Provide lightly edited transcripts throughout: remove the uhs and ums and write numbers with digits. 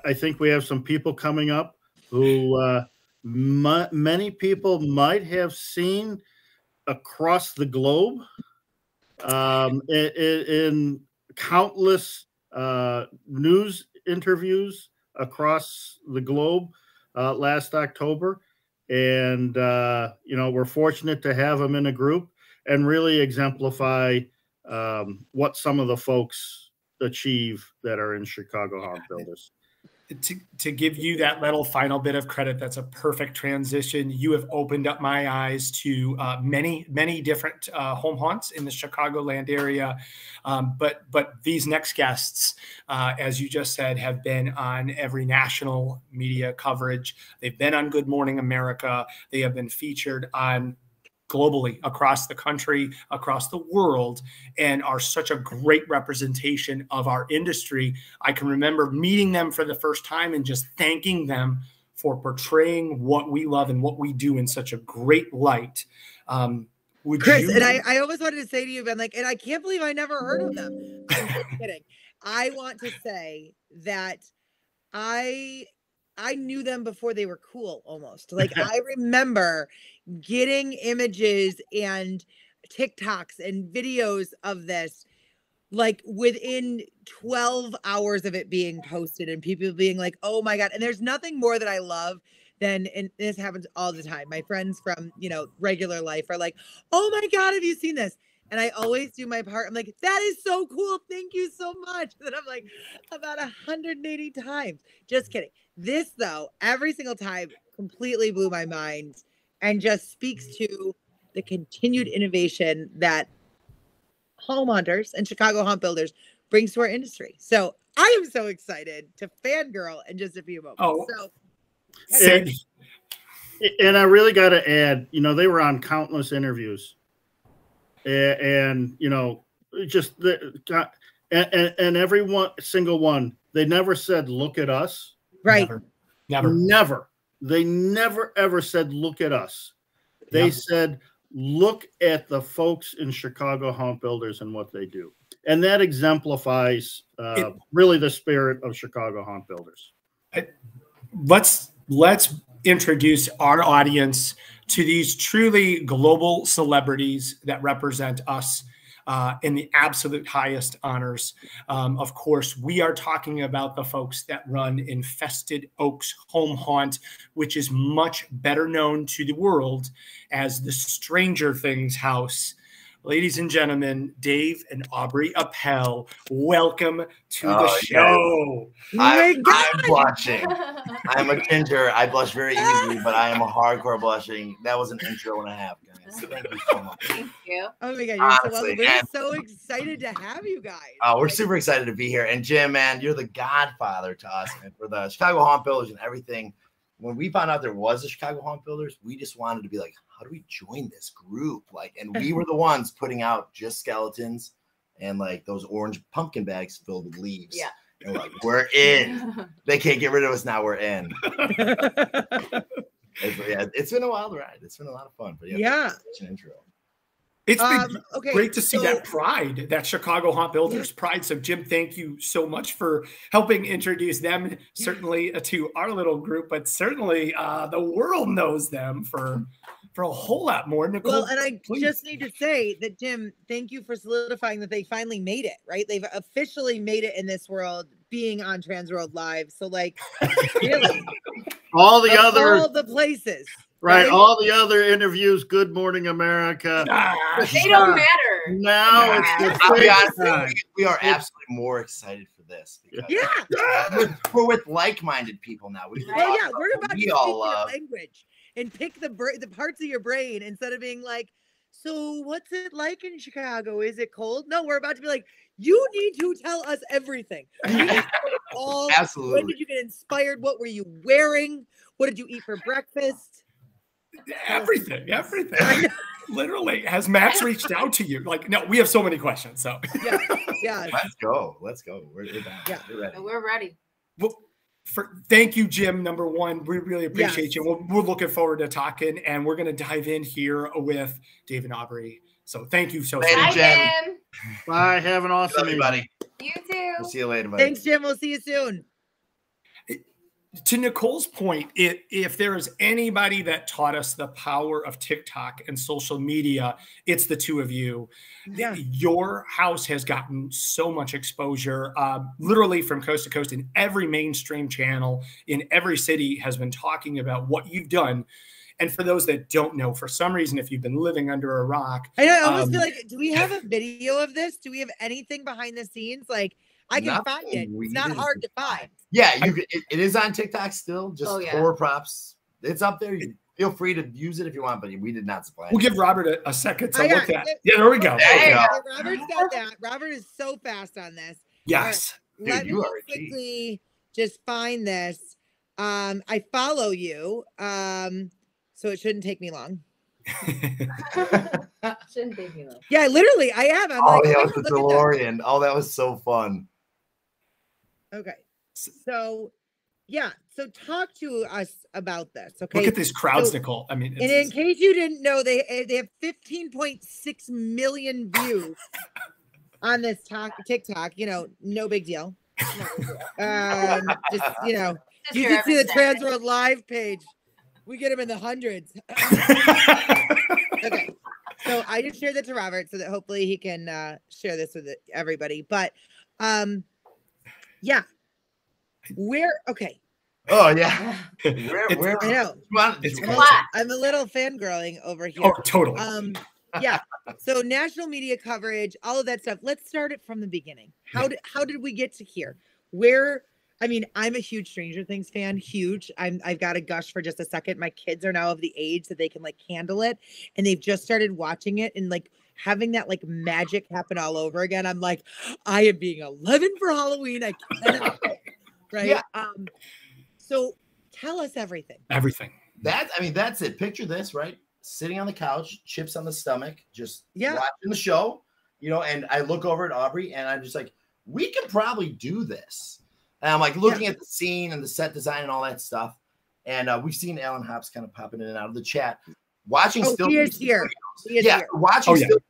I think we have some people coming up who many people might have seen across the globe in countless news interviews across the globe last October. And, we're fortunate to have them in a group and really exemplify what some of the folks achieve that are in Chicago Haunt Builders. To give you that little final bit of credit, that's a perfect transition. You have opened up my eyes to many different home haunts in the Chicagoland area. But these next guests, as you just said, have been on every national media coverage. They've been on Good Morning America. They have been featured on globally, across the country, across the world, and are such a great representation of our industry. I can remember meeting them for the first time and just thanking them for portraying what we love and what we do in such a great light. Chris, and I always wanted to say to you, Ben, like, and I can't believe I never heard of them. I'm just kidding. I want to say that I knew them before they were cool, almost. Like, I remember getting images and TikToks and videos of this, like, within 12 hours of it being posted and people being like, oh my God. And there's nothing more that I love than, and this happens all the time, my friends from, regular life are like, oh my God, have you seen this? And I always do my part. I'm like, that is so cool. Thank you so much. And I'm like, about 180 times. Just kidding. This, though, every single time completely blew my mind and just speaks to the continued innovation that home hunters and Chicago Haunt Builders brings to our industry. So I am so excited to fangirl in just a few moments. Oh, so, and I really got to add, they were on countless interviews. And just and every single one, they never said, look at us. Right. Never. They never, ever said, look at us. They said, look at the folks in Chicago Haunt Builders and what they do. And that exemplifies really the spirit of Chicago Haunt Builders. Let's introduce our audience to these truly global celebrities that represent us in the absolute highest honors. Of course, we are talking about the folks that run Infested Oaks Home Haunt, which is much better known to the world as the Stranger Things house. Ladies and gentlemen, Dave and Aubrey Appel, welcome to the show. I'm blushing. I'm a ginger. I blush very easily, but I am a hardcore blushing. That was an intro and a half, guys. Thank you so much. Thank you. Oh my God, you're so welcome. We're so excited to have you guys. We're super excited to be here. And Jim, man, you're the godfather to us and for the Chicago Haunt Builders and everything. When we found out there was a Chicago Haunt Builders, we just wanted to be like, how do we join this group? And we were the ones putting out just skeletons and those orange pumpkin bags filled with leaves. Yeah. And we're like, we're in. They can't get rid of us now. We're in. It's been a wild ride. It's been a lot of fun. But yeah. Such an intro. It's been great to see that pride, that Chicago Haunt Builders pride. So, Jim, thank you so much for helping introduce them, certainly to our little group, but certainly the world knows them for a whole lot more. Nicole, well, and I just need to say that, Jim, thank you for solidifying that they finally made it, right? They've officially made it in this world, being on TransWorld Live. So, really, all the places. Right, all the other interviews, Good Morning America. They don't matter. Now I'll be honest, we are absolutely more excited for this. Because we're with like-minded people now. We're about to speak your language and pick the parts of your brain instead of being like, so what's it like in Chicago? Is it cold? No, we're about to be like, you need to tell us everything. Absolutely. When did you get inspired? What were you wearing? What did you eat for breakfast? Everything. Literally, has Max reached out to you? No, we have so many questions. So yeah. Let's go. We're down. Yeah. We're ready. We're ready. Well, thank you, Jim. Number one, we really appreciate you. We're looking forward to talking, and we're going to dive in here with Dave and Aubrey. So thank you so much. Bye, Jim. Bye. Have an awesome evening, buddy. You too. We'll see you later, buddy. Thanks, Jim. We'll see you soon. To Nicole's point, if there is anybody that taught us the power of TikTok and social media, it's the two of you. Yeah. Your house has gotten so much exposure, literally from coast to coast, in every mainstream channel in every city has been talking about what you've done. And for those that don't know, for some reason, if you've been living under a rock, I know, I almost feel like, do we have a video of this? Do we have anything behind the scenes? Like, I can find it. It's not hard to find. Yeah, it is on TikTok still. Just horror props. It's up there. You feel free to use it if you want, but we did not supply it. We'll give Robert a second to look at. Yeah, there we go. There you go. Robert's got that. Robert is so fast on this. Yes. Right. Let me quickly just find this. I follow you, so it shouldn't take me long. Shouldn't take me long. Yeah, literally, I am. I'm like, yeah, the DeLorean. Oh, that was so fun. Okay. So, yeah. So talk to us about this. Okay. Look at these crowds, Nicole. I mean, and in case you didn't know, they have 15.6 million views on this TikTok. You know, no big deal. Just you know, you can see the TransWorld Live page. We get them in the hundreds. Okay. So I just shared that to Robert so that hopefully he can share this with everybody. But yeah. Okay. Oh yeah. Where I know. I'm a little fangirling over here. Oh, totally. Yeah. So national media coverage, all of that stuff. Let's start it from the beginning. How did we get to here? I mean, I'm a huge Stranger Things fan, huge. I've got to gush for just a second. My kids are now of the age that they can like handle it, and they've just started watching it and like having that like magic happen all over again. I'm like, I am being 11 for Halloween. I cannot. Right. Yeah. So tell us everything. Everything. That's it. Picture this, right? Sitting on the couch, chips on the stomach, just watching the show, you know, and I look over at Aubrey and I'm just like, we can probably do this. And I'm like looking at the scene and the set design and all that stuff. And we've seen Alan Hops kind of popping in and out of the chat. Watching Still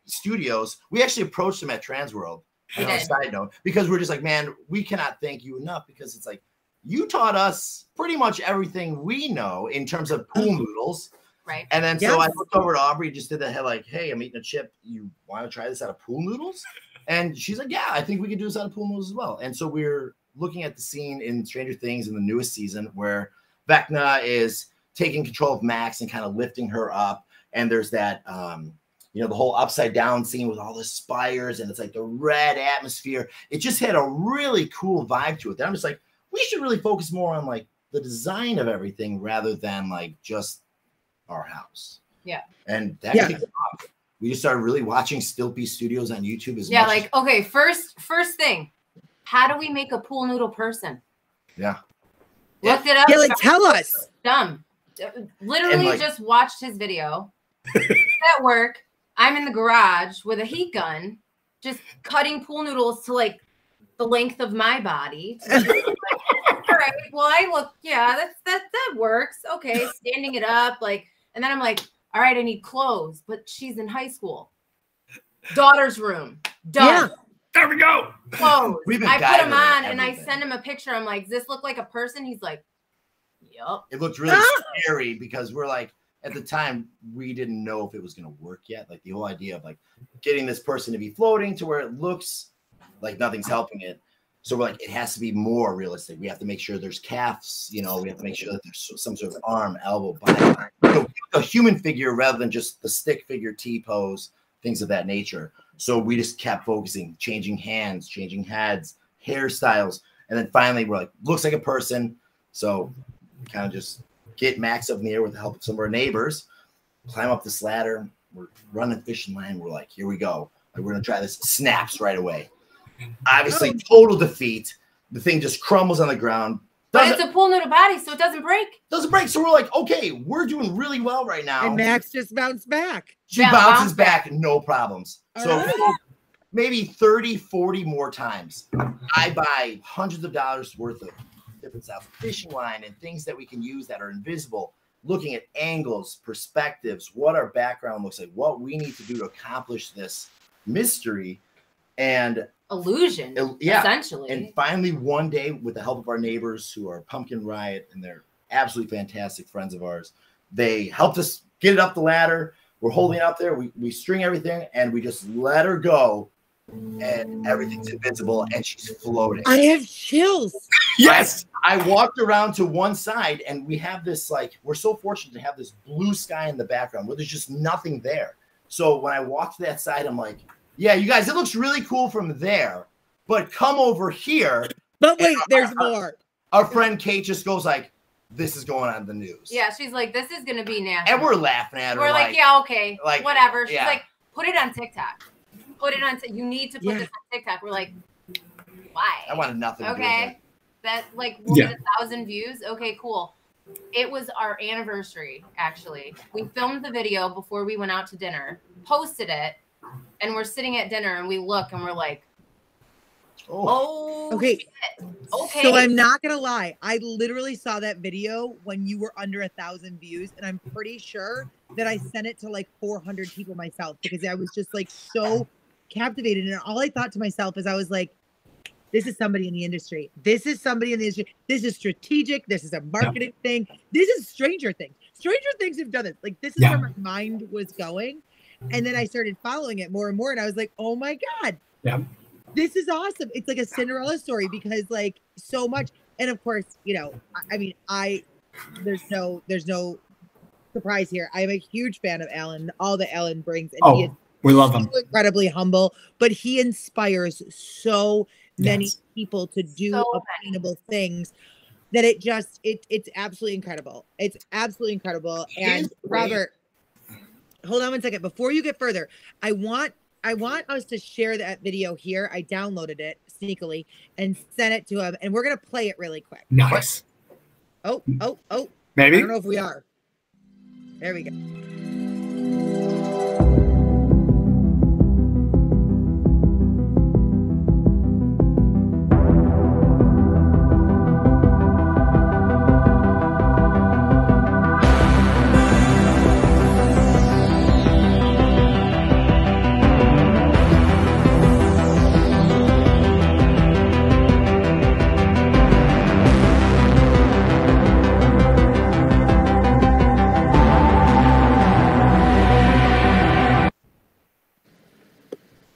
Studios. We actually approached them at TransWorld. On a side note, because we're just like, man, we cannot thank you enough, because it's like you taught us pretty much everything we know in terms of pool noodles. Right. And then so I looked over to Aubrey, just did the head like, hey, I'm eating a chip. You want to try this out of pool noodles? And she's like, yeah, I think we could do this out of pool noodles as well. And so we're looking at the scene in Stranger Things in the newest season where Vecna is taking control of Max and kind of lifting her up. And there's that you know, the whole upside down scene with all the spires and it's like the red atmosphere. It just had a really cool vibe to it. I'm just like, we should really focus more on like the design of everything rather than like just our house. Yeah. And that kicked off. We just started really watching Stilpy Studios on YouTube as much. Like, okay, first thing, how do we make a pool noodle person? Yeah. Looked it up. Yeah, like tell us. Dumb. Literally just watched his video. At work. I'm in the garage with a heat gun, just cutting pool noodles to like the length of my body. All right. Well, I look, that works. Okay. Standing it up. Like, and then I'm like, all right, I need clothes, but she's in high school. Daughter's room. Done. Yeah. There we go. Clothes. I put him on and I send him a picture. I'm like, does this look like a person? He's like, yep. It looked really scary because we're like, at the time, we didn't know if it was going to work yet. Like the whole idea of like getting this person to be floating to where it looks like nothing's helping it. So we're like, it has to be more realistic. We have to make sure there's calves, you know, we have to make sure that there's some sort of arm, elbow, body, you know, a human figure rather than just the stick figure T-pose, things of that nature. So we just kept focusing, changing hands, changing heads, hairstyles. And then finally we're like, looks like a person. So kind of just get Max up in the air with the help of some of our neighbors, climb up this ladder. We're running fishing line. We're like, here we go. Like, we're going to try this. Snaps right away. Obviously, total defeat. The thing just crumbles on the ground. But it's a pool noodle body, so it doesn't break. Doesn't break. So we're like, okay, we're doing really well right now. And Max just bounced back. She bounces back, no problems. So maybe 30, 40 more times. I buy hundreds of dollars worth of different styles of fishing line and things that we can use that are invisible, looking at angles, perspectives, what our background looks like, what we need to do to accomplish this mystery. and illusion, essentially. And finally, one day, with the help of our neighbors who are Pumpkin Riot, and they're absolutely fantastic friends of ours, they helped us get it up the ladder. We're holding it up there. We string everything, and we just let her go, and everything's invisible, and she's floating. I have chills. Yes. I walked around to one side, and we have this, like, we're so fortunate to have this blue sky in the background where there's just nothing there. So when I walked to that side, I'm like, yeah, you guys, it looks really cool from there, but come over here. But wait, there's more. Our friend Kate just goes like, this is going on the news. Yeah, she's like, this is going to be nasty. And we're laughing at her. We're like, yeah, okay, like, whatever. She's like, put it on TikTok. Put it on, you need to put this on TikTok. We're like, why? I wanted nothing to do with it. That, like, we'll get 1,000 views. Okay, cool. It was our anniversary, actually. We filmed the video before we went out to dinner, posted it, and we're sitting at dinner, and we look, and we're like, oh okay. Shit. Okay. So I'm not gonna lie. I literally saw that video when you were under 1,000 views, and I'm pretty sure that I sent it to like 400 people myself because I was just like so captivated. And all I thought to myself is I was like, this is somebody in the industry. This is somebody in the industry. This is strategic. This is a marketing thing. This is Stranger Things. Stranger Things have done this. Like, this is where my mind was going. And then I started following it more and more. And I was like, oh my God. Yeah. This is awesome. It's like a Cinderella story because like so much. And of course, you know, I mean, there's no surprise here. I'm a huge fan of Alan, all that Alan brings. And he is we love him. Incredibly humble, but he inspires so many people to do obtainable things that it's absolutely incredible. It's absolutely incredible. And Robert, hold on one second. Before you get further, I want us to share that video here. I downloaded it sneakily and sent it to him, and we're gonna play it really quick. Nice. Oh. Maybe. I don't know if we are. There we go.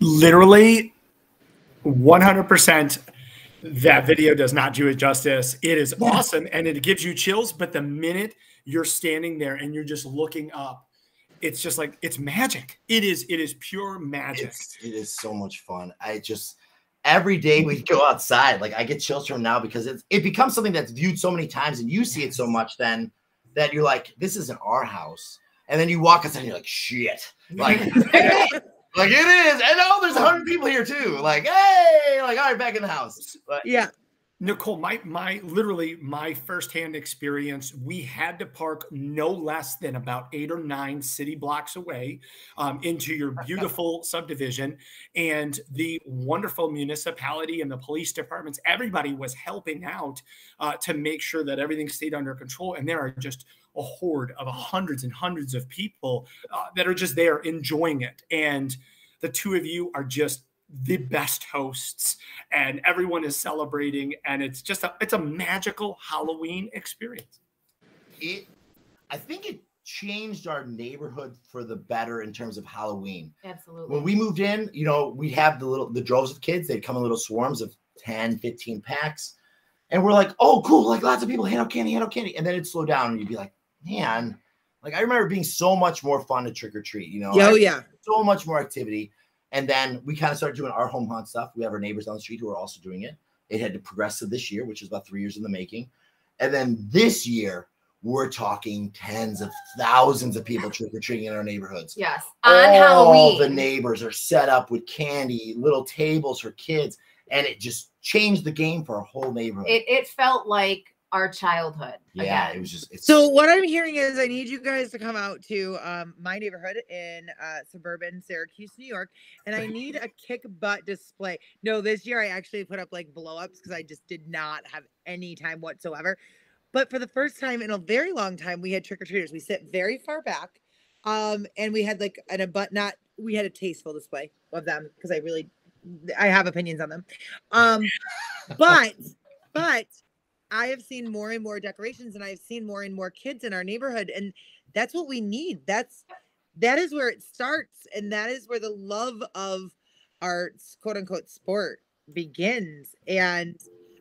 Literally 100% that video does not do it justice. It is awesome and it gives you chills, but the minute you're standing there and you're just looking up, it's just like, it's magic. It is pure magic. It is so much fun. Every day we go outside, like I get chills from now because it becomes something that's viewed so many times and you see it so much then that you're like, this isn't our house. And then you walk outside and you're like, shit. Like, like it is. And oh, there's 100 people here too. Like, hey, like, all right, back in the house. But yeah. Nicole, literally my firsthand experience, we had to park no less than about 8 or 9 city blocks away into your beautiful subdivision. And the wonderful municipality and the police departments, everybody was helping out to make sure that everything stayed under control. And there are just a horde of hundreds and hundreds of people that are just there enjoying it. And the two of you are just the best hosts, and everyone is celebrating, and it's just it's a magical Halloween experience. I think it changed our neighborhood for the better in terms of Halloween. Absolutely. When we moved in, you know, we'd have the droves of kids. They'd come in little swarms of 10, 15 packs. And we're like, oh, cool. Like lots of people hand out candy. And then it'd slow down and you'd be like, man, like I remember being so much more fun to trick or treat, you know? Oh, yeah. So much more activity. And then we kind of started doing our home haunt stuff. We have our neighbors down the street who are also doing it. It had to progress to this year, which is about 3 years in the making. And then this year, we're talking tens of thousands of people trick-or-treating in our neighborhoods. Yes, on Halloween. All the neighbors are set up with candy, little tables for kids. And it just changed the game for our whole neighborhood. It felt like our childhood. Yeah, again. it was just. So what I'm hearing is I need you guys to come out to my neighborhood in suburban Syracuse, New York, and I need a kick butt display. No, this year I actually put up like blow ups because I just did not have any time whatsoever. But for the first time in a very long time, we had trick or treaters. We sit very far back, and we had like we had a tasteful display of them because I really I have opinions on them. But I have seen more and more decorations, and I've seen more and more kids in our neighborhood, and that's what we need. That is where it starts, and that is where the love of our quote unquote sport begins. And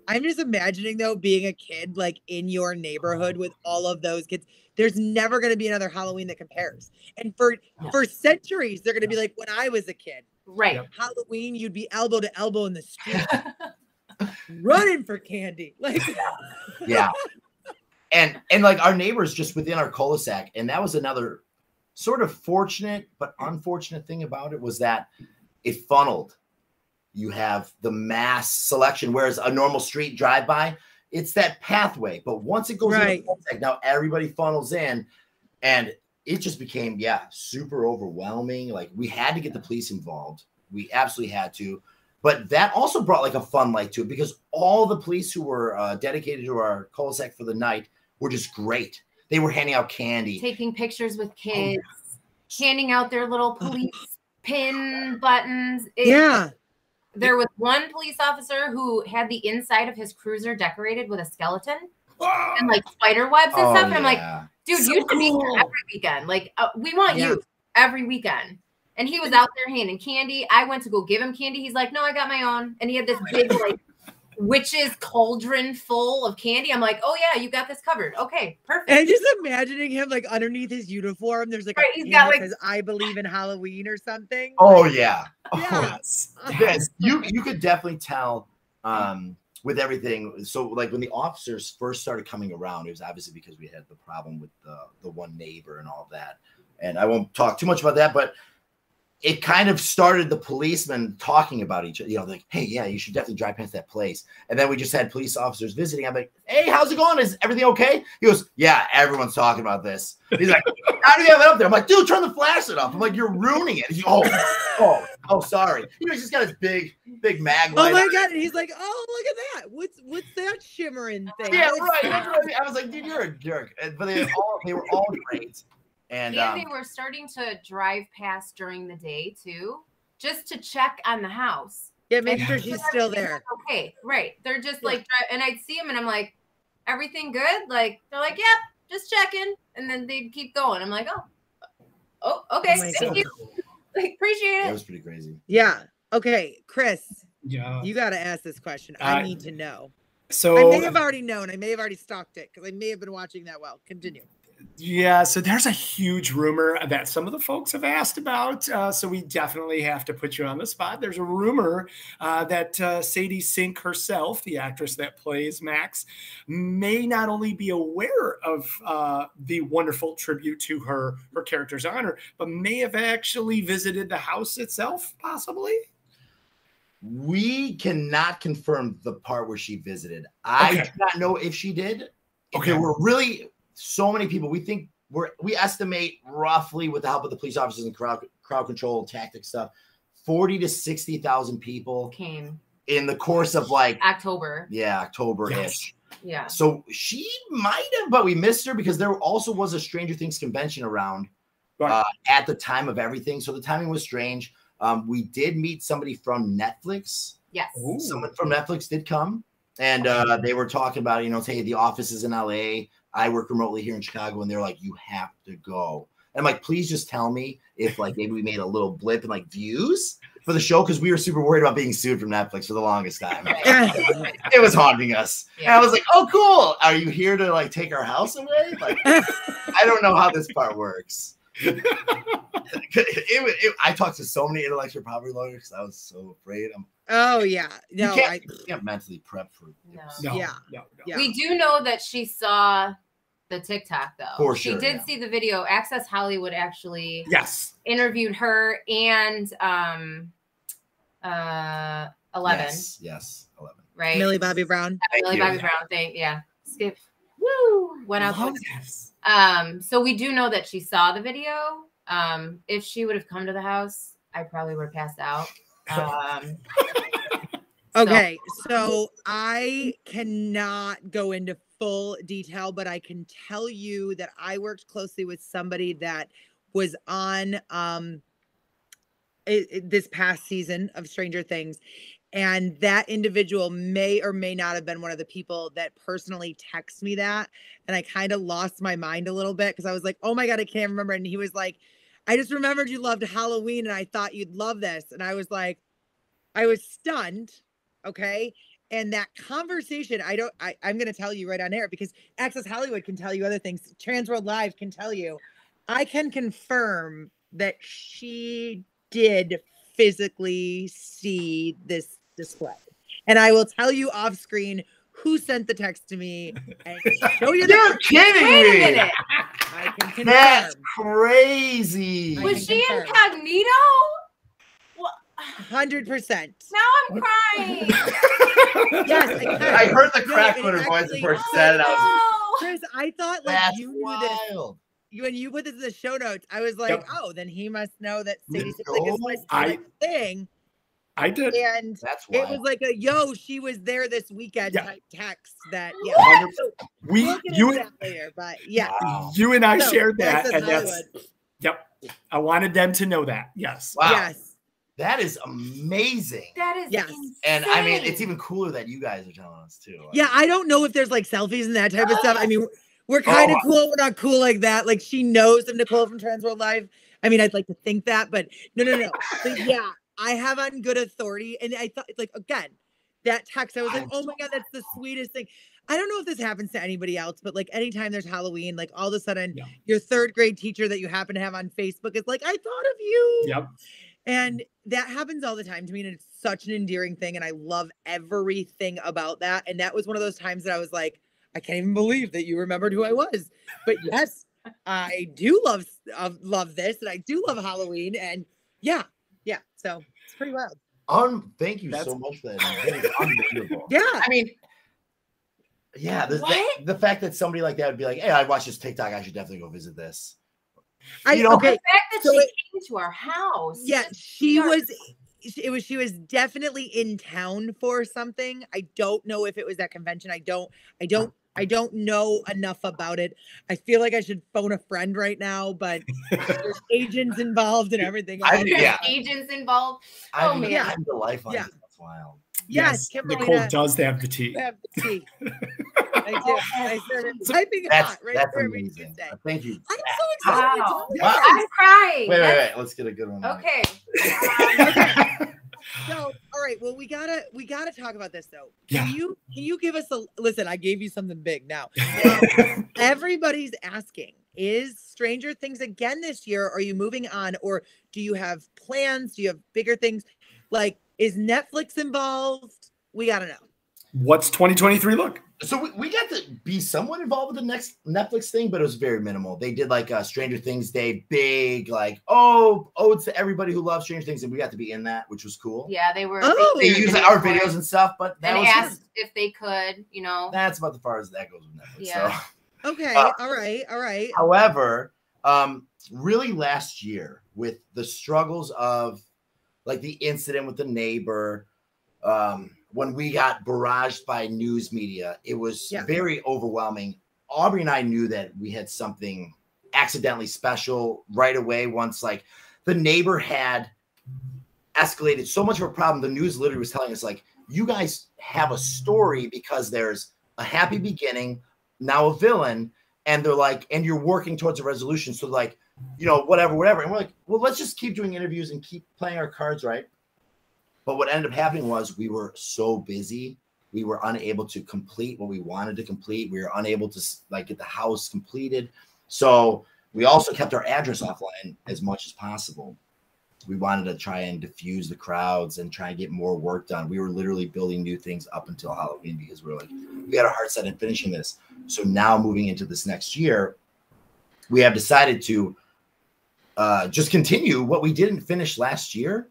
I'm just imagining, though, being a kid like in your neighborhood with all of those kids. There's never going to be another Halloween that compares. And for centuries, they're going to be like when I was a kid. Right. Yep. Halloween, you'd be elbow to elbow in the street, running for candy. Like, yeah. And like our neighbors just within our cul-de-sac, and that was another sort of fortunate but unfortunate thing about it, was that it funneled. You have the mass selection, whereas a normal street drive-by, it's that pathway. But once it goes in, now everybody funnels in, and it just became, super overwhelming. Like, we had to get the police involved. We absolutely had to. But that also brought like a fun light to it, because all the police who were dedicated to our cul-de-sac for the night were just great. They were handing out candy, taking pictures with kids, handing out their little police pin buttons. There was one police officer who had the inside of his cruiser decorated with a skeleton and like spider webs and stuff. And I'm like, dude, so you should be here every weekend. Like, we want you every weekend. And he was out there handing candy. I went to go give him candy. He's like, no, I got my own. And he had this big like witch's cauldron full of candy. I'm like, oh yeah, you got this covered. Okay, perfect. And just imagining him like underneath his uniform, there's like he's got like, says, I believe in Halloween or something. Oh yeah. Yes. Yes. You could definitely tell with everything. So like when the officers first started coming around, it was obviously because we had the problem with the one neighbor and all of that. And I won't talk too much about that, but it kind of started the policemen talking about each other, like, hey, yeah, you should definitely drive past that place. And then we just had police officers visiting. I'm like, hey, how's it going? Is everything okay? He goes, yeah, everyone's talking about this. He's like, how do you have it up there? I'm like, dude, turn the flashlight off. I'm like, you're ruining it. He's like, oh, sorry. He's just got his big mag light. Oh my God. And he's like, oh, look at that. What's that shimmering thing? Yeah, right. That's what I mean. I was like, dude, you're a jerk. But they were all great. And they were starting to drive past during the day too, just to check on the house. Yeah, make sure she's still there. Okay, right. They're just like, and I'd see them and I'm like, everything good? Like, they're like, yep, just checking. And then they'd keep going. I'm like, oh, okay. Thank you. Like, appreciate it. That was pretty crazy. Yeah. Okay, Chris. Yeah. You got to ask this question. I need to know. So I may have already known. I may have already stalked it because I may have been watching that well. Continue. Yeah, so there's a huge rumor that some of the folks have asked about. So we definitely have to put you on the spot. There's a rumor that Sadie Sink herself, the actress that plays Max, may not only be aware of the wonderful tribute to her character's honor, but may have actually visited the house itself, possibly. We cannot confirm the part where she visited. I do not know if she did. Okay, we're really... So many people. We estimate roughly, with the help of the police officers and crowd control tactic stuff, 40 to 60,000 people came in the course of like October. Yeah, October-ish. Yes. Yeah. So she might have, but we missed her because there also was a Stranger Things convention around at the time of everything. So the timing was strange. We did meet somebody from Netflix. Yes. Ooh. Someone from Netflix did come, and they were talking about, hey, the office is in LA. I work remotely here in Chicago, and they're like, you have to go. And I'm like, please just tell me if like maybe we made a little blip in like views for the show, because we were super worried about being sued from Netflix for the longest time. It was haunting us. Yeah. And I was like, oh, cool. Are you here to like take our house away? Like, I don't know how this part works. I talked to so many intellectual property lawyers. I was so afraid. Oh yeah, no, you can't mentally prep for. No. Yeah. We do know that she saw the TikTok though. For sure, she did see the video. Access Hollywood actually interviewed her and 11. Yes, 11. Right. Millie Bobby Brown. Millie Bobby Brown thing. Yeah. Skip. Woo. Went out. So we do know that she saw the video. If she would have come to the house, I probably would have passed out. Okay, so I cannot go into full detail, but I can tell you that I worked closely with somebody that was on this past season of Stranger Things. And that individual may or may not have been one of the people that personally texted me that. And I kind of lost my mind a little bit because I was like, oh my God, I can't remember. And he was like, I just remembered you loved Halloween and I thought you'd love this. And I was like, I was stunned. Okay. And that conversation, I'm going to tell you right on air because Access Hollywood can tell you other things. TransWorld Live can tell you. I can confirm that she did physically see this display. And I will tell you off screen who sent the text to me and show you. You're kidding me. Wait a minute. I can confirm. That's crazy. Was she incognito? 100%. Now I'm crying. Yes, I heard the crack in her voice before she said it. Chris, I thought like That's you knew wild. this. When you put this in the show notes, I was like, oh, then he must know that Sadie No, is my thing. I did. And That's it wild. was like a she was there this weekend type text that We you that later, but Wow. you and I So, shared that, and Hollywood. yep. I wanted them to know that. Yes. Wow. Yes. That is amazing. That is Yes. And I mean, it's even cooler that you guys are telling us too. Yeah, I don't know if there's like selfies and that type of stuff. I mean, we're kind of cool. We're not cool like that. Like she knows of Nicole from TransWorld Live. I mean, I'd like to think that, but no. But yeah, I have on good authority. And I thought, like, again, that text, I was like, oh my God, that's the sweetest thing. I don't know if this happens to anybody else, but like anytime there's Halloween, like all of a sudden your third grade teacher that you happen to have on Facebook is like, I thought of you. Yep. And that happens all the time to me. And it's such an endearing thing. And I love everything about that. And that was one of those times that I was like, I can't even believe that you remembered who I was. But yes, I do love this. And I do love Halloween. And yeah. So it's pretty wild. Thank you so much for that. That is unbelievable. Yeah. I mean, yeah, the fact that somebody like that would be like, hey, I watched this TikTok. I should definitely go visit this. Okay. The fact that she came to our house. Yeah, she was definitely in town for something. I don't know if it was that convention. I don't know enough about it. I feel like I should phone a friend right now, but there's agents involved and everything. Agents involved. Oh man, yeah. The life on That's wild. Yes, Nicole does have the tea. I have the tea. I do. I started typing hot right there. Amazing. Thank you. I'm so excited. Wow. I'm crying. Wait. Let's get a good one. Okay. So, all right. Well, we gotta talk about this though. Yeah. Can you give us listen? I gave you something big now. Everybody's asking, is Stranger Things again this year? Are you moving on, or do you have plans? Do you have bigger things? Like, is Netflix involved? We gotta know. What's 2023 look? So we got to be somewhat involved with the next Netflix thing, but it was very minimal. They did like a Stranger Things Day, big, like, odes to everybody who loves Stranger Things, and we got to be in that, which was cool. Yeah, they were. They used our videos and stuff, but that and was asked if they could, That's about as far as that goes with Netflix. Yeah. So. Okay. All right. However, really last year with the struggles of like the incident with the neighbor, when we got barraged by news media, it was very overwhelming. Aubrey and I knew that we had something accidentally special right away. Once like the neighbor had escalated so much of a problem, the news literally was telling us like, you guys have a story because there's a happy beginning, now a villain, and they're like, and you're working towards a resolution. So like, whatever. And we're like, well, let's just keep doing interviews and keep playing our cards right. But what ended up happening was we were so busy, we were unable to complete what we wanted to complete. We were unable to like get the house completed. So we also kept our address offline as much as possible. We wanted to try and diffuse the crowds and try and get more work done. We were literally building new things up until Halloween because we were like, we had a hard set in finishing this. So now moving into this next year, we have decided to just continue what we didn't finish last year.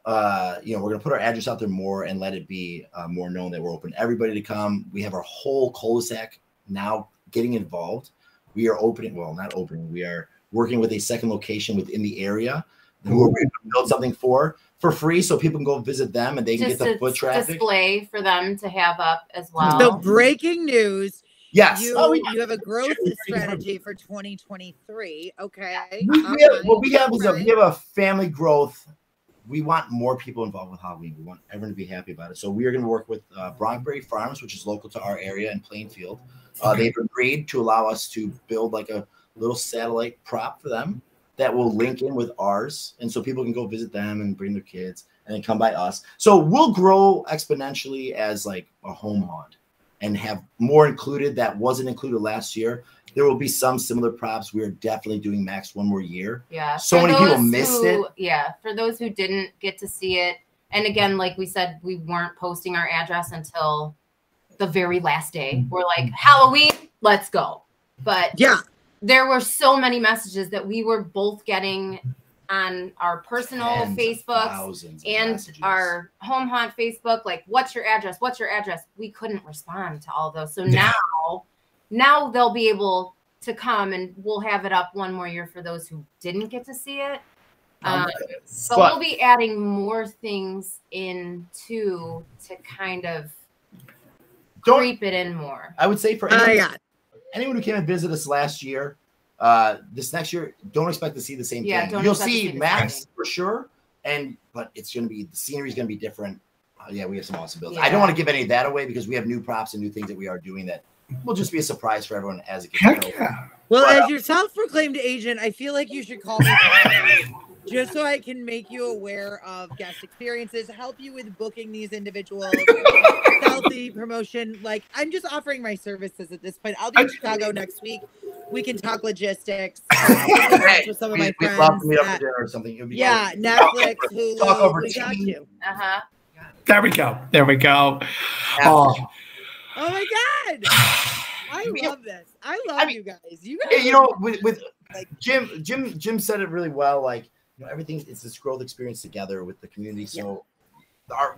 We're going to put our address out there more and let it be more known that we're open to everybody to come. We have our whole cul-de-sac now getting involved. We are not opening. We are working with a second location within the area who we're going to build something for free so people can go visit them and they can get the foot traffic. Display for them to have up as well. So breaking news. Yes. You have a growth strategy for 2023. Okay. What we have is we have a family growth. We want more people involved with Halloween. We want everyone to be happy about it. So we are going to work with Bronxbury Farms, which is local to our area in Plainfield. They've agreed to allow us to build like a little satellite prop for them that will link in with ours. And so people can go visit them and bring their kids and then come by us. So we'll grow exponentially as like a home haunt and have more included that wasn't included last year. There will be some similar props. We're definitely doing Max one more year. Yeah. So many people missed it. Yeah. For those who didn't get to see it. And again, like we said, we weren't posting our address until the very last day. We're like, Halloween, let's go. But yeah, there were so many messages that we were both getting on our personal Facebook and our home haunt Facebook. Like, what's your address? What's your address? We couldn't respond to all those. So now they'll be able to come, and we'll have it up one more year for those who didn't get to see it. But we'll be adding more things in too to kind of creep it in more. I would say for anyone who came and visited us last year, this next year, don't expect to see the same thing. You'll see Max for sure, but it's going to be, the scenery is going to be different. Yeah, we have some awesome builds. I don't want to give any of that away because we have new props and new things that we are doing that will just be a surprise for everyone as it gets going. Well, as your self-proclaimed agent, I feel like you should call me just so I can make you aware of guest experiences, help you with booking these individuals, healthy promotion. Like, I'm just offering my services at this point. I'll be in Chicago next week. We can talk logistics with some of my friends. Love to meet up for dinner or something. Netflix, Hulu, we got you. There we go. There we go. Oh my God. I love this. I love you guys. You know, with like Jim said it really well. Like, you know, everything, it's this growth experience together with the community. So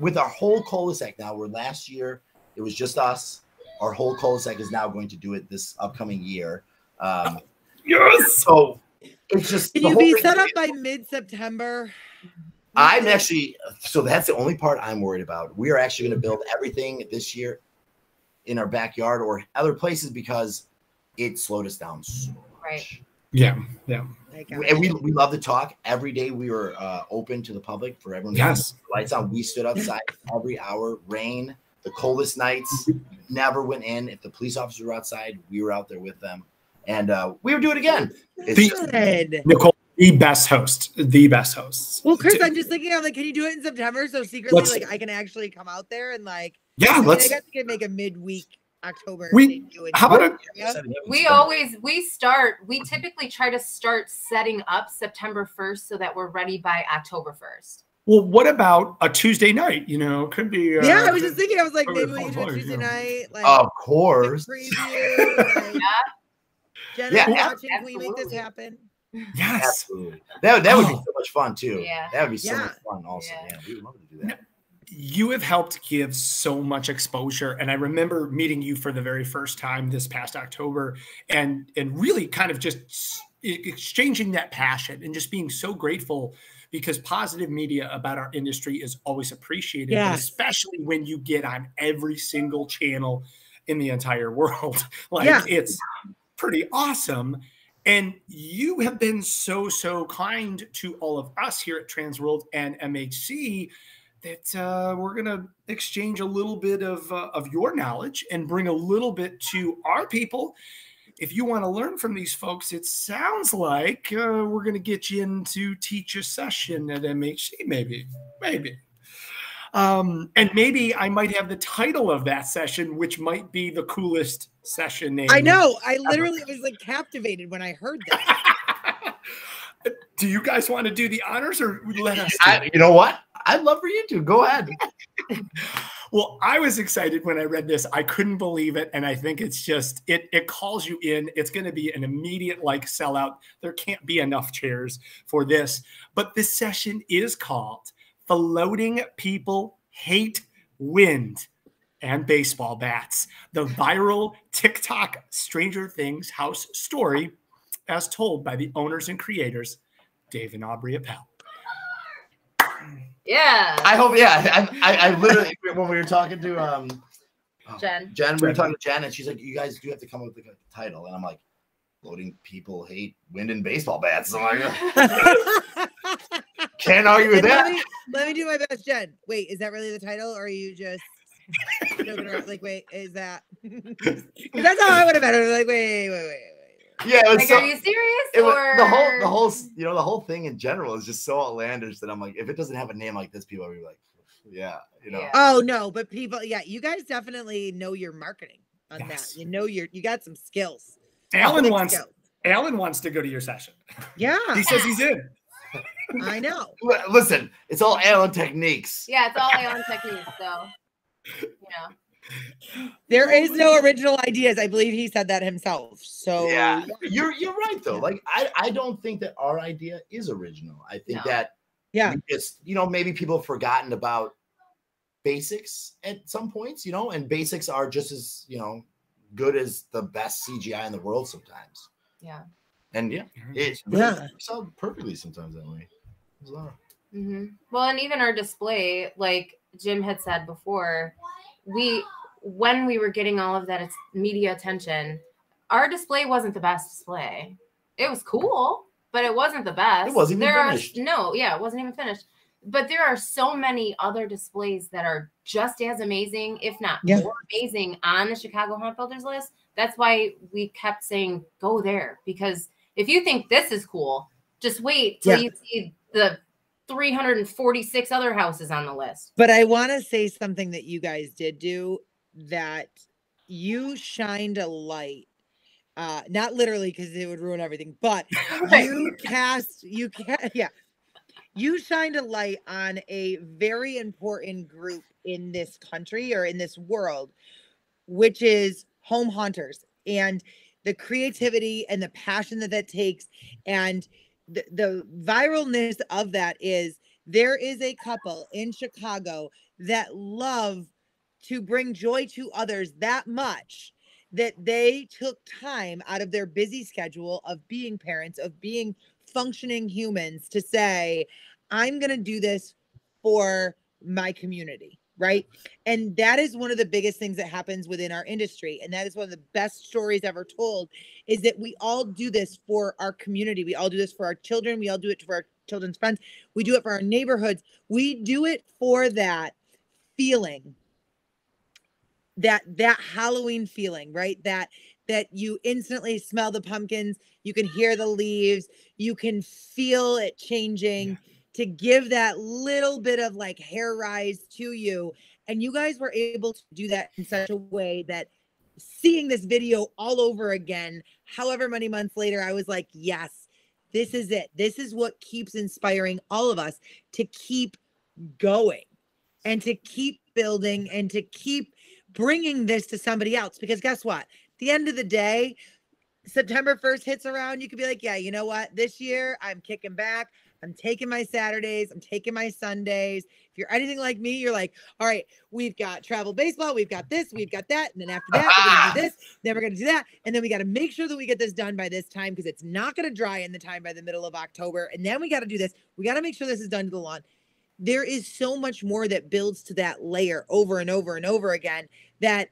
with our whole cul-de-sac now, where last year it was just us, our whole cul-de-sac is now going to do it this upcoming year. Yes. So it's just, can you be set up by mid-September? I'm actually, so that's the only part I'm worried about. We are actually going to build everything this year in our backyard or other places because it slowed us down so much. Right. Yeah. And we love to talk. Every day we were open to the public for everyone. Yes. Lights on. We stood outside every hour. Rain, the coldest nights, never went in. If the police officers were outside, we were out there with them. And we would do it again. Nicole, the best host. The best hosts. Well, Chris, I'm just thinking, I'm like, can you do it in September? So secretly, like, I can actually come out there and like, I guess we can make a midweek October. How about we typically try to start setting up September 1st so that we're ready by October 1st. Well, what about a Tuesday night? You know, could be. I was just thinking. I was like, maybe we can do a Tuesday night. Like, of course. Preview, like, Jenna, watching. Can we make this happen? Yes, absolutely. That would be so much fun too. Yeah, that would be so much fun. Also, we would love to do that. You have helped give so much exposure, and I remember meeting you for the very first time this past October, and really kind of just exchanging that passion and just being so grateful because positive media about our industry is always appreciated, especially when you get on every single channel in the entire world. It's pretty awesome. And you have been so kind to all of us here at TransWorld and MHC that we're going to exchange a little bit of your knowledge and bring a little bit to our people. If you want to learn from these folks, it sounds like we're going to get you in to teach a session at MHC, maybe. And maybe I might have the title of that session, which might be the coolest session name. I know. I literally was like captivated when I heard that. Do you guys want to do the honors or let us? You know what? I'd love for you to. Go ahead. Well, I was excited when I read this. I couldn't believe it. And I think it's just, it calls you in. It's going to be an immediate like sellout. There can't be enough chairs for this. But this session is called Floating People Hate Wind and Baseball Bats, the viral TikTok Stranger Things house story as told by the owners and creators, Dave and Aubrey Appel. Yeah. I hope, I literally, when we were talking to Jen, we were talking to Jen, and she's like, "You guys do have to come up with a title," and I'm like, "Floating people hate wind and baseball bats." So I'm like, can't argue with that. Let me do my best, Jen. Wait, is that really the title, or are you just joking around? Like, wait, is that? That's how I would have better. Like, wait. Yeah, it was like, so, are you serious? The whole thing in general is just so outlandish that I'm like, if it doesn't have a name like this, people are like, yeah, you know. Yeah. Oh no, but people, yeah, you guys definitely know your marketing on that. You know you got some skills. Alan wants to go to your session. Yeah, he says he's in. I know. Listen, it's all Alan techniques. Yeah, it's all Alan techniques. So, you know. There is no original ideas. I believe he said that himself. So yeah. You're right though. Like I don't think that our idea is original. I think that we just, you know, maybe people have forgotten about basics at some points, you know, and basics are just as, you know, good as the best CGI in the world sometimes. Yeah. And it works out perfectly sometimes that way. Well, and even our display, like Jim had said before, when we were getting all of that media attention, our display wasn't the best display. It was cool, but it wasn't the best. It wasn't even finished. It wasn't even finished. But there are so many other displays that are just as amazing, if not more amazing, on the Chicago Haunt Builders list. That's why we kept saying, go there. Because if you think this is cool, just wait till you see the 346 other houses on the list. But I want to say something that you guys did do, that you shined a light, not literally because it would ruin everything, but you shined a light on a very important group in this country or in this world, which is home haunters, and the creativity and the passion that takes, and the viralness of that is there is a couple in Chicago that love to bring joy to others that much that they took time out of their busy schedule of being parents, of being functioning humans, to say, I'm going to do this for my community, right? And that is one of the biggest things that happens within our industry. And that is one of the best stories ever told, is that we all do this for our community. We all do this for our children. We all do it for our children's friends. We do it for our neighborhoods. We do it for that feeling, that Halloween feeling, right? That you instantly smell the pumpkins, you can hear the leaves, you can feel it changing, to give that little bit of like hair rise to you. And you guys were able to do that in such a way that seeing this video all over again, however many months later, I was like, yes, this is it. This is what keeps inspiring all of us to keep going and to keep building and to keep bringing this to somebody else. Because guess what? At the end of the day, September 1st hits around, you could be like, yeah, you know what? This year I'm kicking back. I'm taking my Saturdays. I'm taking my Sundays. If you're anything like me, you're like, all right, we've got travel baseball. We've got this, we've got that. And then after that, we're going to do this. Then we're going to do that. And then we got to make sure that we get this done by this time, because it's not going to dry in the time by the middle of October. And then we got to do this. We got to make sure this is done to the lawn. There is so much more that builds to that layer over and over and over again, that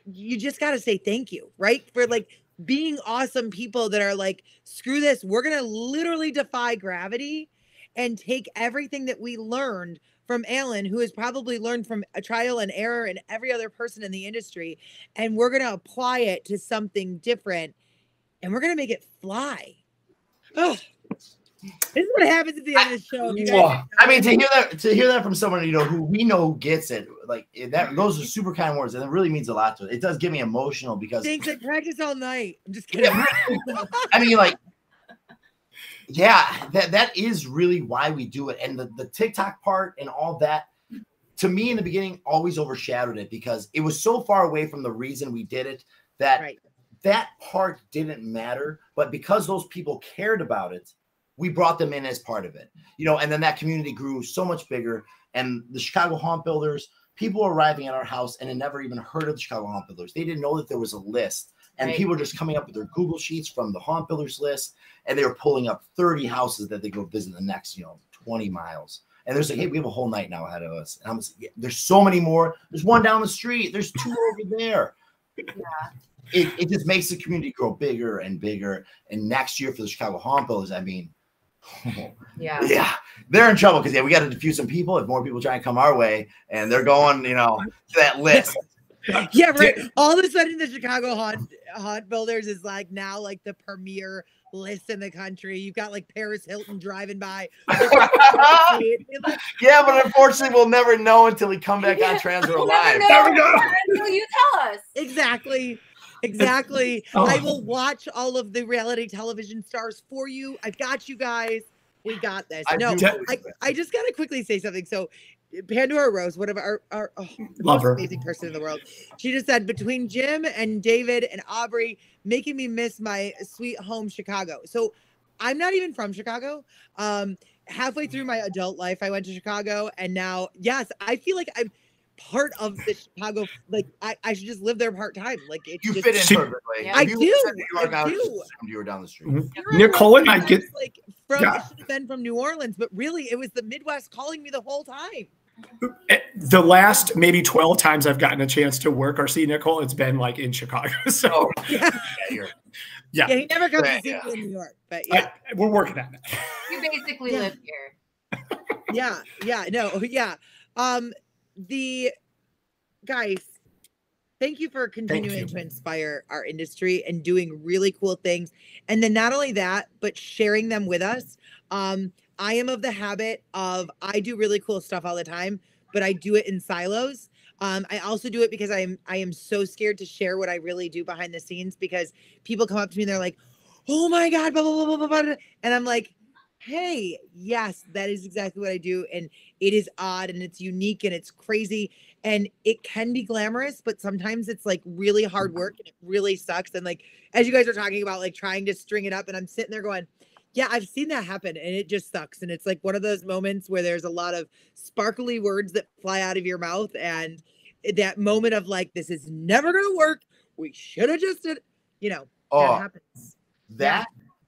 you just got to say thank you, right? For like being awesome people that are like, screw this. We're going to literally defy gravity and take everything that we learned from Alan, who has probably learned from a trial and error and every other person in the industry. And we're going to apply it to something different, and we're going to make it fly. Oh, this is what happens at the end of the show. You guys, I mean, to hear that from someone, you know, who we know gets it, like that, those are super kind words, and it really means a lot to it. It does get me emotional, because thanks. I practice all night. I'm just kidding. I mean, like, yeah, that is really why we do it. And the TikTok part and all that, to me in the beginning, always overshadowed it, because it was so far away from the reason we did it that that part didn't matter. But because those people cared about it, we brought them in as part of it, you know, and then that community grew so much bigger. And the Chicago Haunt Builders, people were arriving at our house and had never even heard of the Chicago Haunt Builders. They didn't know that there was a list, and people were just coming up with their Google sheets from the Haunt Builders list, and they were pulling up 30 houses that they go visit the next, 20 miles. And there's like, hey, we have a whole night now ahead of us. And I'm like, yeah, there's so many more. There's one down the street. There's 2 over there. Yeah. It just makes the community grow bigger and bigger. And next year for the Chicago Haunt Builders, I mean, yeah, they're in trouble because we got to diffuse some people. If more people try and come our way, and they're going, to that list. Yeah, right. All of a sudden, the Chicago Haunt Builders is like now like the premier list in the country. You've got like Paris Hilton driving by. Yeah, but unfortunately, we'll never know until we come back on TransWorld Live. There we go. Until you tell us. Exactly. I will watch all of the reality television stars for you. I've got you guys. We got this. I just got to quickly say something. So Pandora Rose, one of our most amazing person in the world, she just said, between Jim and David and Aubrey, making me miss my sweet home Chicago. So I'm not even from Chicago. Halfway through my adult life, I went to Chicago, and now, yes, I feel like I'm part of the Chicago. Like I should just live there part-time. Like you fit in perfectly. I do. You were down the street. Nicole and I get like from I should have been from New Orleans, but really it was the Midwest calling me the whole time. The last maybe 12 times I've gotten a chance to work or see Nicole, it's been like in Chicago. So yeah, he never comes to see me in New York, but we're working on that. You basically live here. The guys, thank you for continuing to inspire our industry and doing really cool things. And then not only that, but sharing them with us. I am of the habit of, I do really cool stuff all the time, but I do it in silos. I also do it because I am so scared to share what I really do behind the scenes, because people come up to me and they're like, oh my God, blah, blah, blah, blah, blah. And I'm like, hey, yes, that is exactly what I do. And it is odd and it's unique and it's crazy and it can be glamorous, but sometimes it's like really hard work and it really sucks. And like, as you guys are talking about, like trying to string it up, and I'm sitting there going, yeah, I've seen that happen and it just sucks. And it's like one of those moments where there's a lot of sparkly words that fly out of your mouth. And that moment of like, this is never going to work. We should have just did, that happens.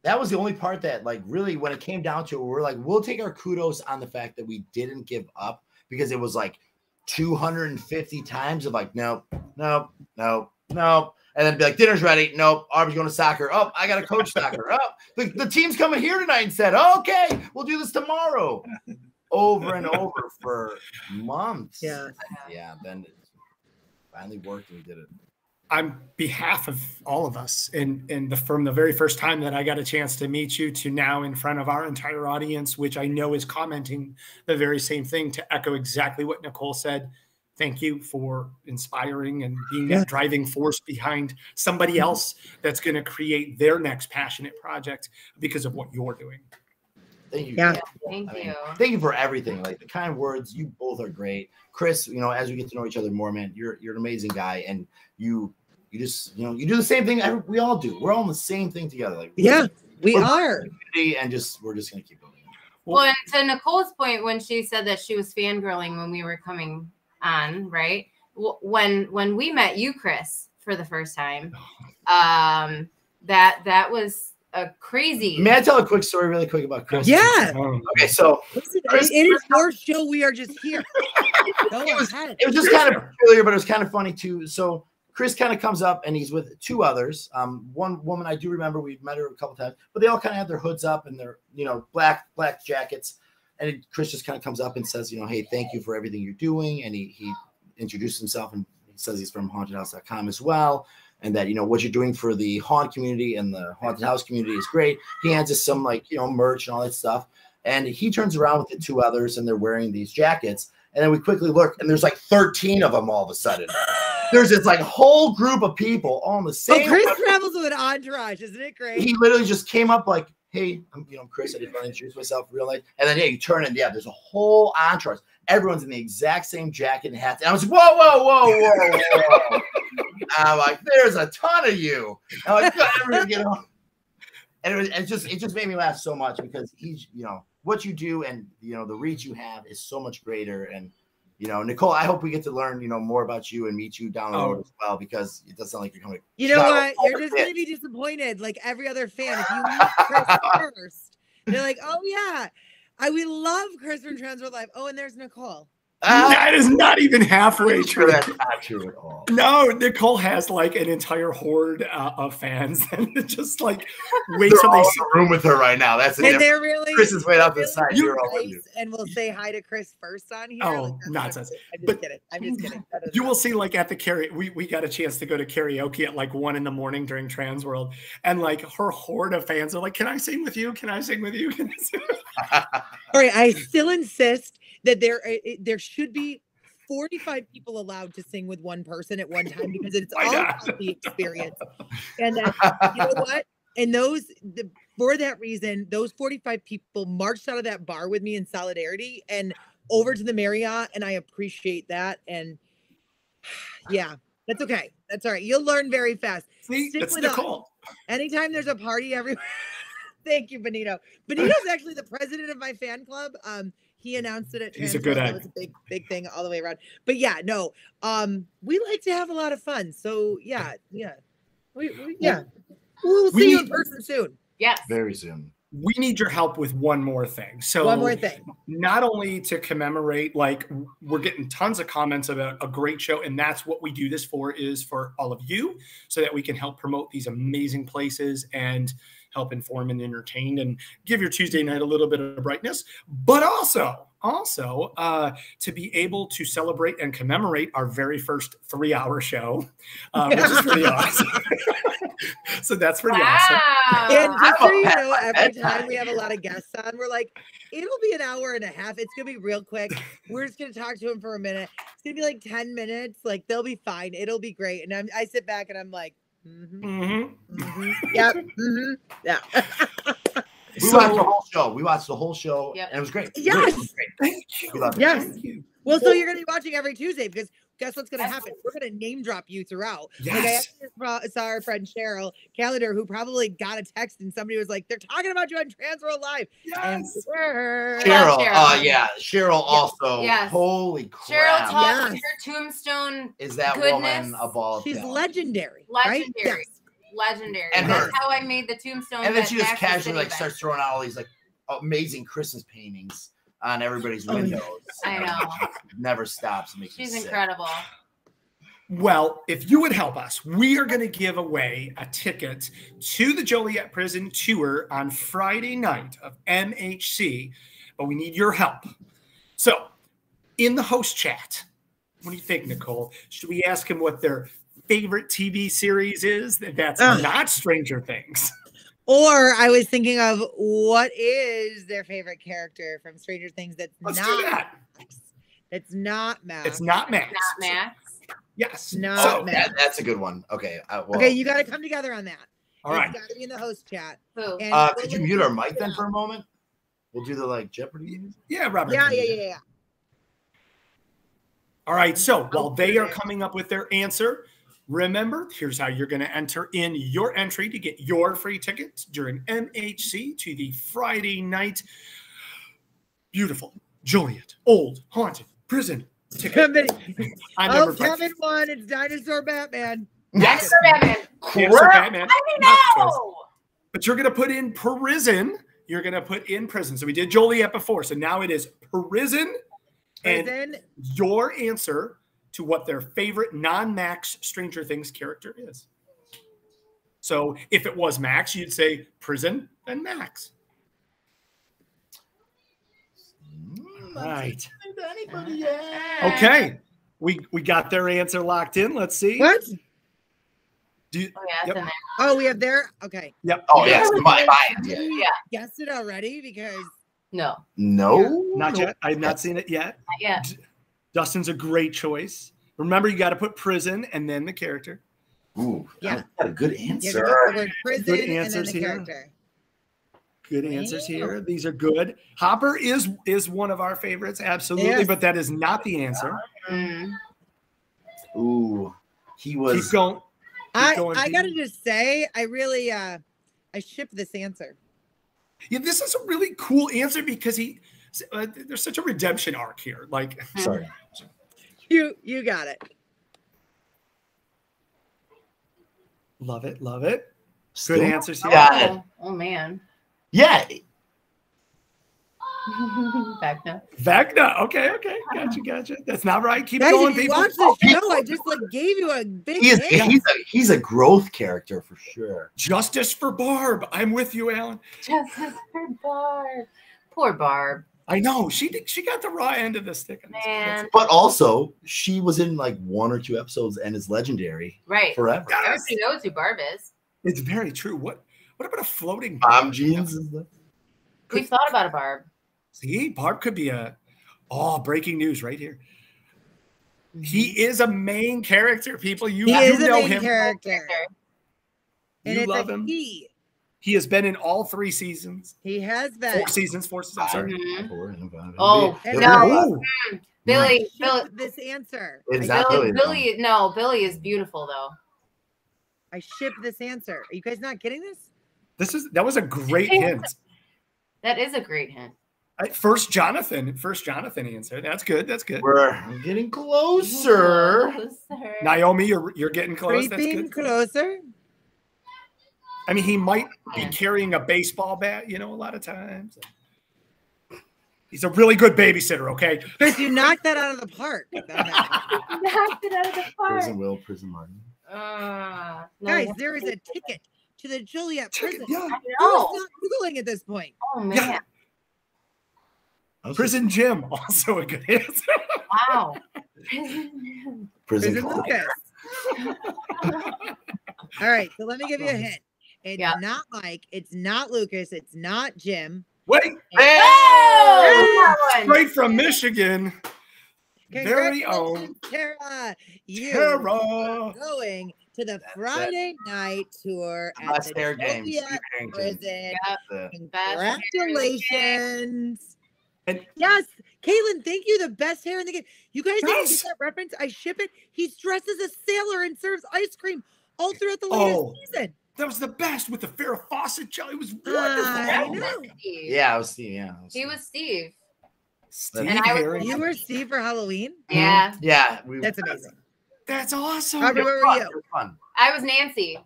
That was the only part that, like, really, when it came down to it, we're like, we'll take our kudos on the fact that we didn't give up, because it was like 250 times of like, nope. And then be like, dinner's ready. Nope. Aubrey's going to soccer. Oh, I got to coach soccer. Oh, the team's coming here tonight and said, oh, okay, we'll do this tomorrow. Over and over for months. Yeah. Then it finally worked and we did it. On behalf of all of us, and from the very first time that I got a chance to meet you to now in front of our entire audience, which I know is commenting the very same thing, to echo exactly what Nicole said. Thank you for inspiring and being that driving force behind somebody else that's going to create their next passionate project because of what you're doing. Thank you. Yeah. Thank you. Thank you for everything. Like the kind words. You both are great. Chris, as we get to know each other more, man, you're an amazing guy, and you just you do the same thing we all do. We're all in the same thing together. Like we are. And we're just gonna keep going. Well, to Nicole's point, when she said that she was fangirling when we were coming on, right? When we met you, Chris, for the first time, that was a crazy. May I tell a quick story really quick about Chris? Yeah. Okay, so listen, Chris, it is your show. We are just here. It was just kind of peculiar, but it was kind of funny too. So Chris kind of comes up and he's with 2 others. One woman I do remember, we've met her a couple times, but they all kind of have their hoods up and their black jackets. And Chris just kind of comes up and says, hey, thank you for everything you're doing. And he introduced himself and he says he's from hauntedhouse.com as well. And that, what you're doing for the haunt community and the haunted house community is great. He hands us some merch and all that stuff. And he turns around with the 2 others and they're wearing these jackets. And then we quickly look and there's like 13 of them all of a sudden. There's this like whole group of people all in the same. Oh, Chris travels with an entourage. Isn't it great? He literally just came up like, hey, I'm Chris. I just want to introduce myself real nice. And then, you turn and there's a whole entourage. Everyone's in the exact same jacket and hats. And I was like, whoa. I'm like, there's a ton of you. I'm like, everyone get on. And it just made me laugh so much because he's, what you do and, the reach you have is so much greater. And, Nicole, I hope we get to learn, more about you and meet you down the road as well, because it does sound like you're coming. You know what? You're just going to be disappointed like every other fan. If you meet Chris first, they're like, oh, yeah. We love Chris from TransWorld Live. Oh, and there's Nicole. That is not even halfway true. That's not true at all. No, Nicole has like an entire horde of fans and just like wait They're till all they in see. the room with her right now. That's And they're really Chris is way off the really side. You're all with you. nice, and we'll say hi to Chris first on here. Oh, Like, that's nonsense. I'm just But kidding. I'm just kidding. You will see like at the karaoke, we got a chance to go to karaoke at like 1 in.the morning during TransWorld, and like her horde of fans are like, "Can I sing with you? Can I sing with you?" Can I sing with you? All right, I still insist that there should be 45 people allowed to sing with one person at one time because it's all about the experience. And you know what? And for that reason, those 45 people marched out of that bar with me in solidarity and over to the Marriott, and I appreciate that. And yeah, that's okay. That's all right. You'll learn very fast. See, Stick it's with Nicole. Anytime there's a party everywhere. Thank you, Benito. Benito's actually the president of my fan club. He announced it at TransWorld. He's a good egg. It was a big thing all the way around. But yeah, no, we like to have a lot of fun. So yeah. We'll see you in person soon. Yes. Very soon. We need your help with one more thing. So one more thing. Not only to commemorate, like we're getting tons of comments about a great show, and that's what we do this for, is for all of you, so that we can help promote these amazing places and help inform and entertain and give your Tuesday night a little bit of brightness, but also to be able to celebrate and commemorate our very first 3-hour show, which is pretty awesome. So that's pretty awesome. And just so you know, every time we have a lot of guests on, we're like, it'll be an hour and a half. It's going to be real quick. We're just going to talk to them for a minute. It's going to be like 10 minutes. Like, they'll be fine. It'll be great. And I sit back and I'm like, yeah. We watched the whole show. We watched the whole show, and it was great. Yes. It was great. Thank you. Yes. Thank you. Well, so you're going to be watching every Tuesday because guess what's going to happen? We're going to name drop you throughout. Yes. Like I saw our friend Cheryl Calendar, who probably got a text and somebody was like, they're talking about you on TransWorld Live. Yes. Cheryl. Yeah. Cheryl also. Yes. Holy crap. Cheryl talks her tombstone. Is that goodness. woman a ball of She's talent? legendary. Legendary. Right? Yes. Legendary. And that's how I made the tombstone. And then she just casually like starts throwing out all these like amazing Christmas paintings on everybody's windows. I know. Never stops. She's incredible. Well, if you would help us, we are going to give away a ticket to the Joliet Prison Tour on Friday night of MHC, but we need your help. So, in the host chat, what do you think, Nicole? Should we ask him what their favorite TV series is that's not Stranger Things? Or I was thinking of what is their favorite character from Stranger Things that's Let's not do that. Max. It's not Max. It's not Max. Not Max. Yes. No. So, that's a good one. Okay. Okay, you got to come together on that. All right. It's got to be in the host chat. Who? Could you mute our mic then for a moment? We'll do the like Jeopardy. Yeah, Robert. Yeah. All right. So while they are coming up with their answer, remember, here's how you're going to enter in your entry to get your free tickets during MHC to the Friday night beautiful Joliet Old Haunted Prison ticket. Kevin won. It's Dinosaur Batman. Yes. Dinosaur Batman. Dinosaur Batman. I know. But you're going to put in prison. You're going to put in prison. So we did Joliet before. So now it is prison. And your answer to what their favorite non-Max Stranger Things character is. So if it was Max, you'd say prison, then Max. Right. Okay. We got their answer locked in. Let's see. What? Oh, we have their okay. Yep. Oh, yes. Mine. Yeah. Guessed it already because no. Not yet. I've not seen it yet. Not yet. Dustin's a great choice. Remember, you got to put prison and then the character. Ooh, yeah. Got a good answer. Good answers here. Good answers here. These are good. Hopper is one of our favorites, absolutely, but that is not the answer. Ooh, he was. Keep going. I gotta just say, I really I ship this answer. Yeah, this is a really cool answer because there's such a redemption arc here. Like, sorry. You got it. Love it. Good answers here. Got it. Oh man. Yeah. Vecna. Vecna. Okay. Gotcha. That's not right. Keep Guys, going, if you people. watch the show, I just like gave you a big hint. He's a growth character for sure. Justice for Barb. I'm with you, Alan. Justice for Barb. Poor Barb. I know she got the raw end of the stick. Man. But also, she was in like 1 or 2 episodes and is legendary forever. Everybody knows who Barb is. It's very true. What about a floating Mom jeans? We've thought about a Barb. See, Barb could be breaking news right here. He is a main character, people. You know him. Character. And you love him. He has been in all 3 seasons. He has been. 4 seasons. I'm sorry. Oh, no. Billy. This answer. Billy is beautiful, though. I ship this answer. Are you guys not getting this? That was a great hint. That is a great hint. First Jonathan answer. That's good. We're getting closer. Naomi, you're getting close. Creeping closer. I mean, he might be carrying a baseball bat, a lot of times. He's a really good babysitter, okay? Chris, you knocked that out of the park. Knocked it out of the park. Prison Will, Prison Martin. Guys, there is a ticket to the Joliet prison. Yeah. Who's not Googling at this point? Oh, man. Yeah. Prison Jim, also a good answer. Wow. Prison Lucas. All right, so let me give you a hint. It's not Mike. It's not Lucas. It's not Jim. Wait. Straight from Michigan. Very own Tara. Tara. Going to the Friday night tour at the Joliet prison. Congratulations. And yes, Caitlin, thank you. The best hair in the game. You guys didn't get that reference. I ship it. He's dressed as a sailor and serves ice cream all throughout the latest season. That was the best with the Farrah Fawcett jelly. It was wonderful. I know. Yeah, it was Steve. Yeah, he was Steve. You were Steve for Halloween? Yeah. Yeah. That's amazing. That's awesome. Aubrey, where were you? Fun. I was Nancy.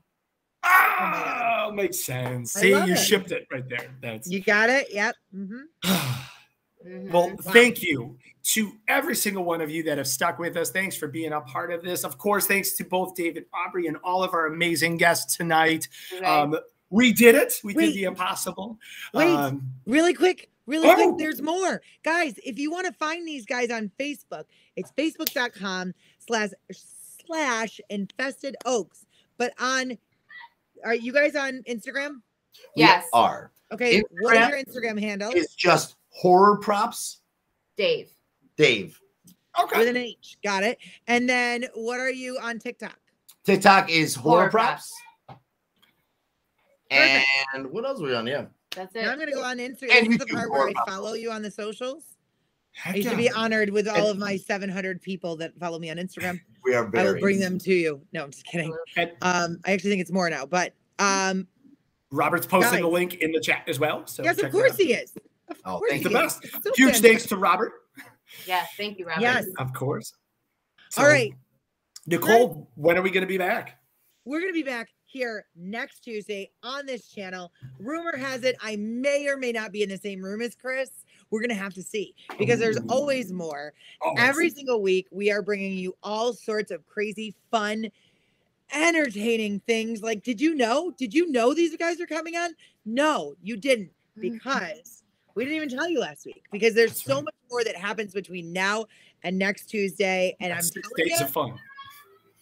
Oh, makes sense. See, you shipped it right there. You got it? Yep. Well, thank you to every single one of you that have stuck with us. Thanks for being a part of this. Of course, thanks to both David, Aubrey, and all of our amazing guests tonight. We did it. We did the impossible. Really quick. There's more. Guys, if you want to find these guys on Facebook, it's facebook.com/infested oaks. But are you guys on Instagram? Yes. We are. Okay. What is your Instagram handle? It's just Horror Props. Dave. Okay. With an H. Got it. And then what are you on TikTok? TikTok is Horror Props. And what else are we on? Yeah. That's it. Now I'm going to go on Instagram. And this is the part where I follow you on the socials. I used to be honored with all of my 700 people that follow me on Instagram. We are very. I will bring them to you. No, I'm just kidding. I actually think it's more now, but Robert's posting a link in the chat as well. So yes, of course he is. Oh, thank you. The best. Huge thanks to Robert. Yes, thank you, Robert. Yes, of course. So, all right, Nicole, when are we going to be back? We're going to be back here next Tuesday on this channel. Rumor has it I may or may not be in the same room as Chris. We're going to have to see because there's always more. Every single week, we are bringing you all sorts of crazy, fun, entertaining things. Like, did you know these guys are coming on? No, you didn't, because we didn't even tell you last week, because there's so much more that happens between now and next Tuesday. And I'm telling you, days of fun.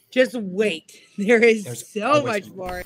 Just wait. There's so much more.